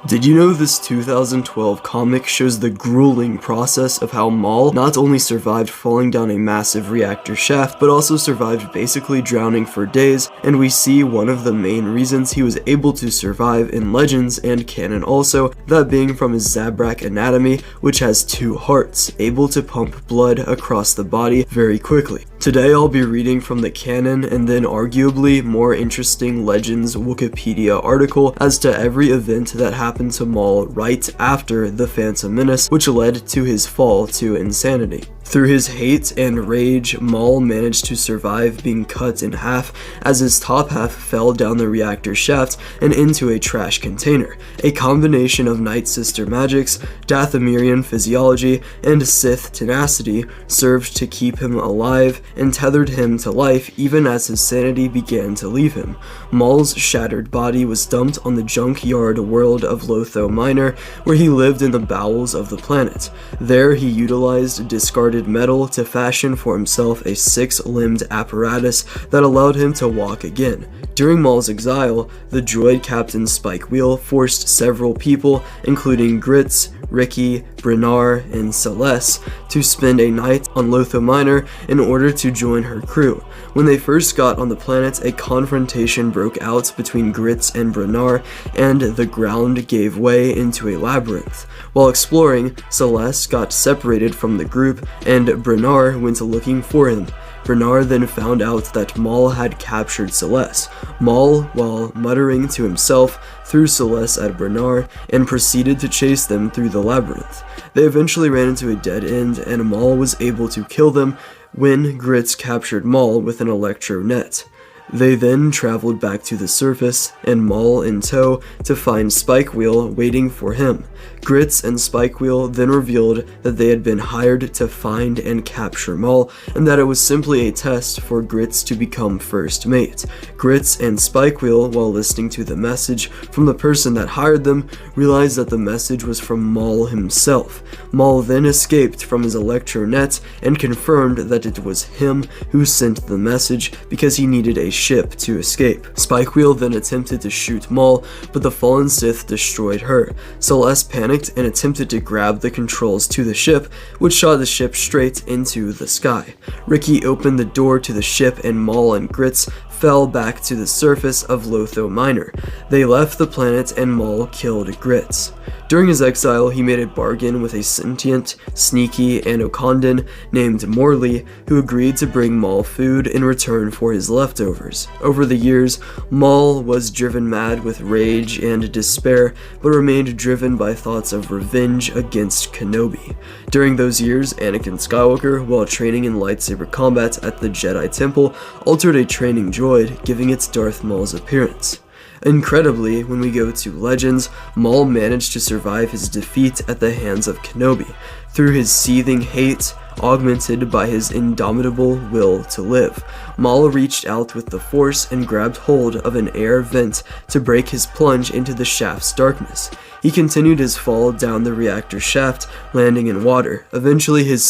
Did you know this 2012 comic shows the grueling process of how Maul not only survived falling down a massive reactor shaft, but also survived basically drowning for days, and we see one of the main reasons he was able to survive in Legends and canon also, that being from his Zabrak anatomy, which has 2 hearts, able to pump blood across the body very quickly. Today I'll be reading from the canon and then arguably more interesting Legends Wikipedia article as to every event that happened to Maul right after the Phantom Menace, which led to his fall to insanity. Through his hate and rage, Maul managed to survive being cut in half as his top half fell down the reactor shaft and into a trash container. A combination of Night Sister magics, Dathomirian physiology, and Sith tenacity served to keep him alive and tethered him to life even as his sanity began to leave him. Maul's shattered body was dumped on the junkyard world of Lotho Minor, where he lived in the bowels of the planet. There he utilized discarded metal to fashion for himself a 6-limbed apparatus that allowed him to walk again. During Maul's exile, the droid captain Spike Wheel forced several people, including Grits, Ricky, Brenar, and Celeste, to spend a night on Lotho Minor in order to join her crew. When they first got on the planet, a confrontation broke out between Grits and Brenar, and the ground gave way into a labyrinth. While exploring, Celeste got separated from the group, and Brenar went looking for him. Brenar then found out that Maul had captured Celeste. Maul, while muttering to himself, threw Celeste at Brenar and proceeded to chase them through the labyrinth. They eventually ran into a dead end, and Maul was able to kill them when Grits captured Maul with an electro net. They then traveled back to the surface, and Maul in tow, to find Spike Wheel waiting for him. Grits and Spike Wheel then revealed that they had been hired to find and capture Maul, and that it was simply a test for Grits to become first mate. Grits and Spike Wheel, while listening to the message from the person that hired them, realized that the message was from Maul himself. Maul then escaped from his electro net and confirmed that it was him who sent the message because he needed a ship to escape. Spike Wheel then attempted to shoot Maul, but the fallen Sith destroyed her. Celeste panicked and attempted to grab the controls to the ship, which shot the ship straight into the sky. Ricky opened the door to the ship, and Maul and Grits fell back to the surface of Lotho Minor. They left the planet, and Maul killed Grits. During his exile, he made a bargain with a sentient, sneaky Anacondan named Morley, who agreed to bring Maul food in return for his leftovers. Over the years, Maul was driven mad with rage and despair, but remained driven by thoughts of revenge against Kenobi. During those years, Anakin Skywalker, while training in lightsaber combat at the Jedi Temple, altered a training droid, giving it Darth Maul's appearance. Incredibly, when we go to Legends, Maul managed to survive his defeat at the hands of Kenobi, through his seething hate, augmented by his indomitable will to live. Maul reached out with the Force and grabbed hold of an air vent to break his plunge into the shaft's darkness. He continued his fall down the reactor shaft, landing in water. Eventually his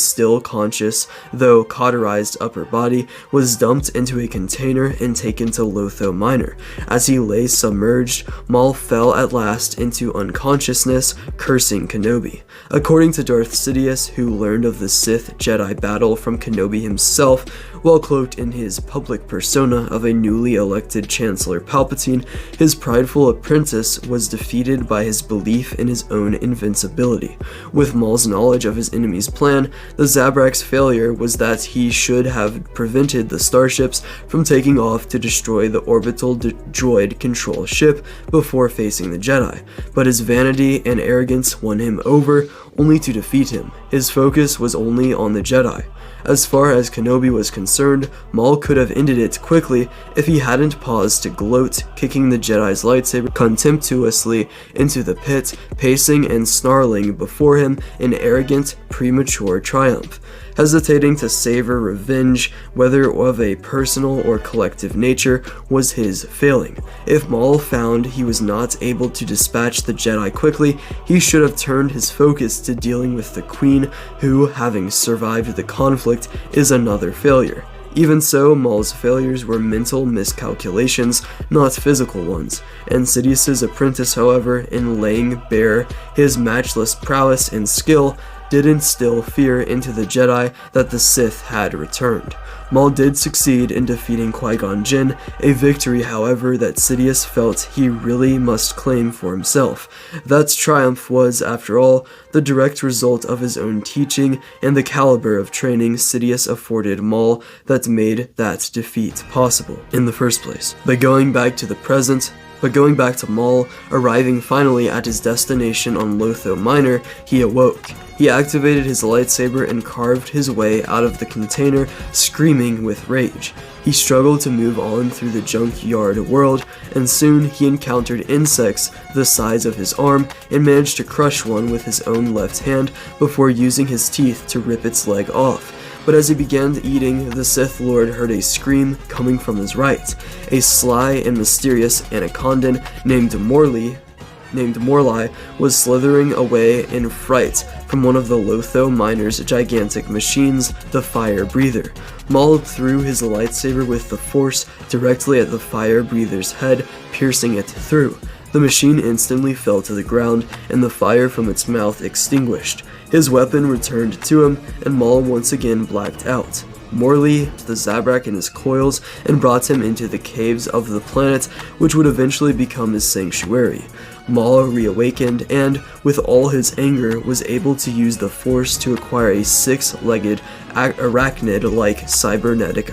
still conscious, though cauterized upper body was dumped into a container and taken to Lotho Minor. As he lay submerged, Maul fell at last into unconsciousness, cursing Kenobi. According to Darth Sidious, who learned of the Sith Jedi battle from Kenobi himself, while cloaked in his public persona of a newly elected Chancellor Palpatine, his prideful apprentice was defeated by his belief in his own invincibility. With Maul's knowledge of his enemy's plan, the Zabrak's failure was that he should have prevented the starships from taking off to destroy the orbital droid control ship before facing the Jedi, but his vanity and arrogance won him over, only to defeat him. His focus was only on the Jedi. As far as Kenobi was concerned, Maul could have ended it quickly if he hadn't paused to gloat, kicking the Jedi's lightsaber contemptuously into the pit, pacing and snarling before him in arrogant, premature triumph. Hesitating to savor revenge, whether of a personal or collective nature, was his failing. If Maul found he was not able to dispatch the Jedi quickly, he should have turned his focus to dealing with the Queen, who, having survived the conflict, is another failure. Even so, Maul's failures were mental miscalculations, not physical ones, and Sidious's apprentice, however, in laying bare his matchless prowess and skill, did instill fear into the Jedi that the Sith had returned. Maul did succeed in defeating Qui-Gon Jinn, a victory, however, that Sidious felt he really must claim for himself. That triumph was, after all, the direct result of his own teaching and the caliber of training Sidious afforded Maul that made that defeat possible in the first place. But going back to Maul arriving finally at his destination on Lotho Minor, he awoke. He activated his lightsaber and carved his way out of the container, screaming with rage. He struggled to move on through the junkyard world, and soon he encountered insects the size of his arm and managed to crush one with his own left hand before using his teeth to rip its leg off. But as he began eating, the Sith Lord heard a scream coming from his right. A sly and mysterious anacondan named Morley was slithering away in fright from one of the Lotho Minor's gigantic machines, the Fire Breather. Maul threw his lightsaber with the force directly at the Fire Breather's head, piercing it through. The machine instantly fell to the ground, and the fire from its mouth extinguished. His weapon returned to him, and Maul once again blacked out. Morley the Zabrak in his coils and brought him into the caves of the planet, which would eventually become his sanctuary. Maul reawakened and, with all his anger, was able to use the Force to acquire a six-legged arachnid-like cybernetic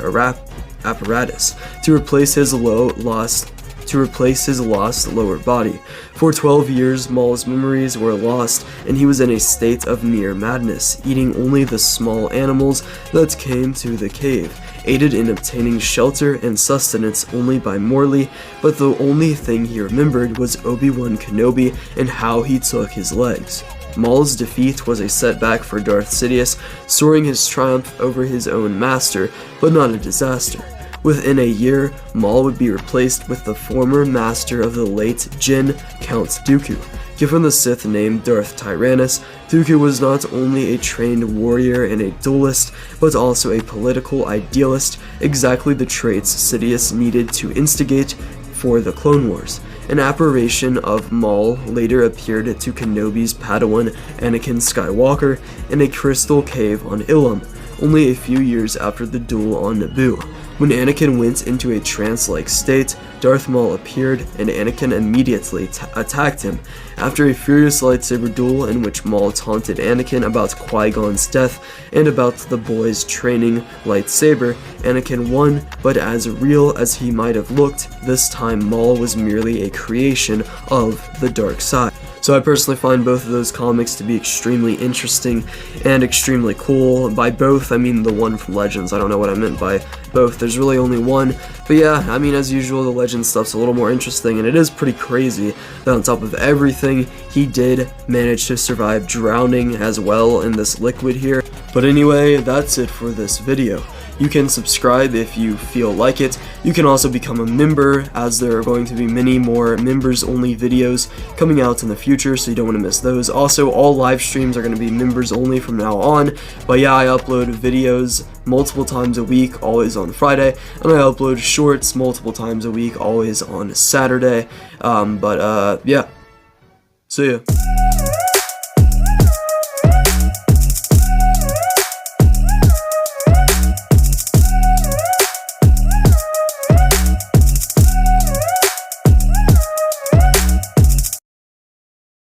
apparatus to replace his lost lower body. For 12 years, Maul's memories were lost, and he was in a state of near madness, eating only the small animals that came to the cave, aided in obtaining shelter and sustenance only by Morley, but the only thing he remembered was Obi-Wan Kenobi and how he took his legs. Maul's defeat was a setback for Darth Sidious, soaring his triumph over his own master, but not a disaster. Within a year, Maul would be replaced with the former master of the late Jin, Count Dooku. Given the Sith name Darth Tyrannus, Dooku was not only a trained warrior and a duelist, but also a political idealist, exactly the traits Sidious needed to instigate for the Clone Wars. An apparition of Maul later appeared to Kenobi's Padawan Anakin Skywalker in a crystal cave on Ilum, only a few years after the duel on Naboo. When Anakin went into a trance-like state, Darth Maul appeared, and Anakin immediately attacked him. After a furious lightsaber duel in which Maul taunted Anakin about Qui-Gon's death and about the boy's training lightsaber, Anakin won, but as real as he might have looked, this time Maul was merely a creation of the dark side. So I personally find both of those comics to be extremely interesting and extremely cool. By both, I mean the one from Legends. I don't know what I meant by both. There's really only one. But yeah, I mean, as usual, the Legends stuff's a little more interesting, and it is pretty crazy that on top of everything, he did manage to survive drowning as well in this liquid here. But anyway, that's it for this video. You can subscribe if you feel like it. You can also become a member, as there are going to be many more members-only videos coming out in the future, so you don't want to miss those. Also, all live streams are going to be members-only from now on. But yeah, I upload videos multiple times a week, always on Friday, and I upload shorts multiple times a week, always on Saturday. Yeah. See ya.